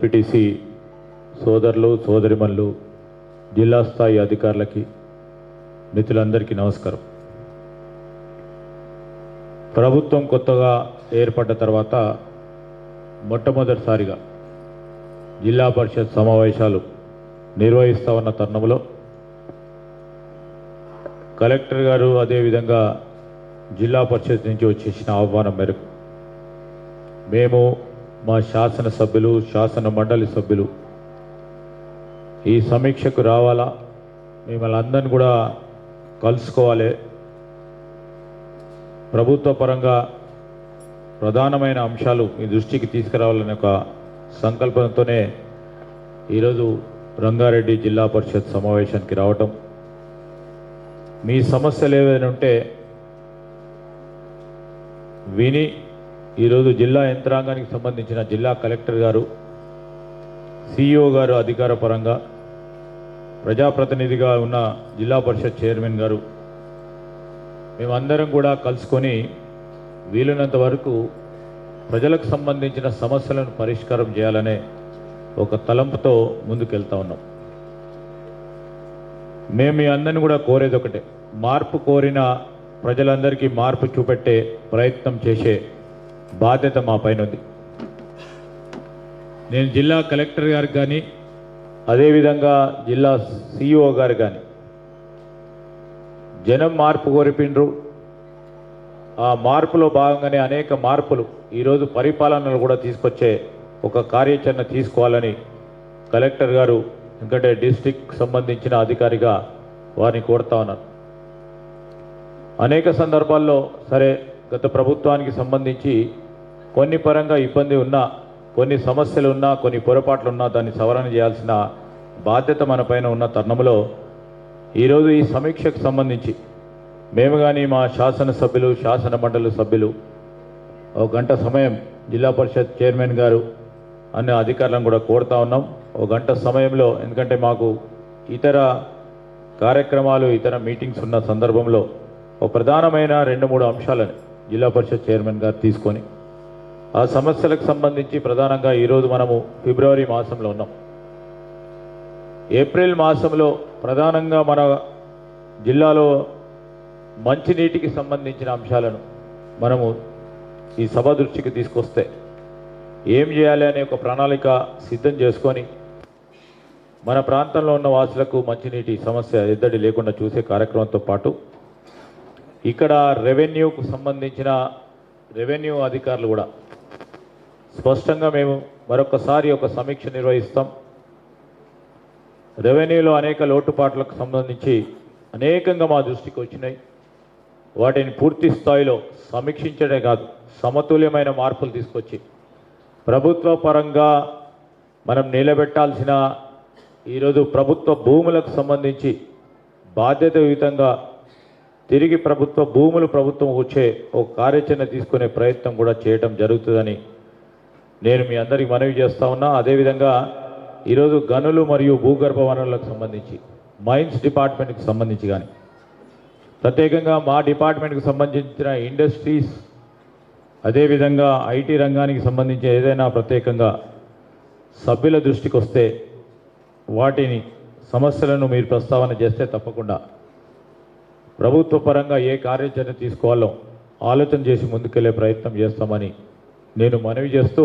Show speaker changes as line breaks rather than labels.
PTC సోదరులు సోదరిమణులు జిల్లా స్థాయి అధికారులకి మిత్రులందరికీ నమస్కారం. ప్రభుత్వం కొత్తగా ఏర్పడ్డ తర్వాత మొట్టమొదటిసారిగా జిల్లా పరిషత్ సమావేశాలు నిర్వహిస్తా ఉన్న తరుణంలో కలెక్టర్ గారు అదేవిధంగా జిల్లా పరిషత్ నుంచి వచ్చేసిన ఆహ్వానం మేరకు మేము మా శాసనసభ్యులు శాసన మండలి సభ్యులు ఈ సమీక్షకు రావాలా, మిమ్మల్ని అందరిని కూడా కలుసుకోవాలి, ప్రభుత్వ పరంగా ప్రధానమైన అంశాలు మీ దృష్టికి తీసుకురావాలనే ఒక సంకల్పంతోనే ఈరోజు రంగారెడ్డి జిల్లా పరిషత్ సమావేశానికి రావటం. మీ సమస్యలు ఏవైనా ఉంటే విని ఈరోజు జిల్లా యంత్రాంగానికి సంబంధించిన జిల్లా కలెక్టర్ గారు, సిఇఓ గారు అధికార పరంగా, ప్రజాప్రతినిధిగా ఉన్న జిల్లా పరిషత్ చైర్మన్ గారు, మేమందరం కూడా కలుసుకొని వీలైనంత వరకు ప్రజలకు సంబంధించిన సమస్యలను పరిష్కారం చేయాలనే ఒక తలంపుతో ముందుకెళ్తా ఉన్నాం. మేము మీ అందరిని కూడా కోరేది ఒకటే, మార్పు కోరిన ప్రజలందరికీ మార్పు చూపెట్టే ప్రయత్నం చేసే బాధ్యత మా పైన ఉంది. నేను జిల్లా కలెక్టర్ గారికి కానీ అదేవిధంగా జిల్లా సిఇఓ గారు కానీ జనం మార్పు కోరిపిండ్రు. ఆ మార్పులో భాగంగానే అనేక మార్పులు ఈరోజు పరిపాలనలు కూడా తీసుకొచ్చే ఒక కార్యాచరణ తీసుకోవాలని కలెక్టర్ గారు, ఎందుకంటే డిస్ట్రిక్ట్ సంబంధించిన అధికారిగా వారిని కోరుతా ఉన్నారు. అనేక సందర్భాల్లో సరే గత ప్రభుత్వానికి సంబంధించి కొన్ని పరంగా ఇబ్బంది ఉన్నా, కొన్ని సమస్యలు ఉన్నా, కొన్ని పొరపాట్లు ఉన్నా దాన్ని సవరణ చేయాల్సిన బాధ్యత మన పైన ఉన్న తరుణంలో ఈరోజు ఈ సమీక్షకు సంబంధించి మేము కానీ మా శాసనసభ్యులు శాసన మండలి సభ్యులు ఒక గంట సమయం జిల్లా పరిషత్ చైర్మన్ గారు అనే అధికారులను కూడా కోరుతా ఉన్నాం. ఒక గంట సమయంలో, ఎందుకంటే మాకు ఇతర కార్యక్రమాలు ఇతర మీటింగ్స్ ఉన్న సందర్భంలో ఒక ప్రధానమైన 2-3 అంశాలను జిల్లా పరిషత్ చైర్మన్ గారు తీసుకొని ఆ సమస్యలకు సంబంధించి ప్రధానంగా ఈరోజు మనము ఫిబ్రవరి మాసంలో ఉన్నాం. ఏప్రిల్ మాసంలో ప్రధానంగా మన జిల్లాలో మంచినీటికి సంబంధించిన అంశాలను మనము ఈ సభ దృష్టికి తీసుకొస్తే ఏం చేయాలి అనే ఒక ప్రణాళిక సిద్ధం చేసుకొని మన ప్రాంతంలో ఉన్న వాసులకు మంచినీటి సమస్య ఎద్దడి లేకుండా చూసే కార్యక్రమంతో పాటు ఇక్కడ రెవెన్యూకు సంబంధించిన రెవెన్యూ అధికారులు కూడా స్పష్టంగా మేము మరొకసారి ఒక సమీక్ష నిర్వహిస్తాం. రెవెన్యూలో అనేక లోటుపాట్లకు సంబంధించి అనేకంగా మా దృష్టికి వచ్చినాయి. వాటిని పూర్తి స్థాయిలో సమీక్షించడే కాదు, సమతుల్యమైన మార్పులు తీసుకొచ్చి ప్రభుత్వ పరంగా మనం నిలబెట్టాల్సిన ఈరోజు ప్రభుత్వ భూములకు సంబంధించి బాధ్యతాయుతంగా తిరిగి ప్రభుత్వ భూములు ప్రభుత్వం వచ్చే ఒక కార్యాచరణ తీసుకునే ప్రయత్నం కూడా చేయడం జరుగుతుందని నేను మీ అందరికీ మనవి చేస్తా ఉన్నా. అదేవిధంగా ఈరోజు గనులు మరియు భూగర్భ వనరులకు సంబంధించి మైన్స్ డిపార్ట్మెంట్కి సంబంధించి కానీ ప్రత్యేకంగా మా డిపార్ట్మెంట్కి సంబంధించిన ఇండస్ట్రీస్ అదేవిధంగా ఐటీ రంగానికి సంబంధించి ఏదైనా ప్రత్యేకంగా సభ్యుల దృష్టికి వస్తే వాటిని సమస్యలను మీరు ప్రస్తావన చేస్తే తప్పకుండా ప్రభుత్వ పరంగా ఏ కార్యాచరణ తీసుకోవాలో ఆలోచన చేసి ముందుకెళ్లే ప్రయత్నం చేస్తామని నేను మనవి చేస్తూ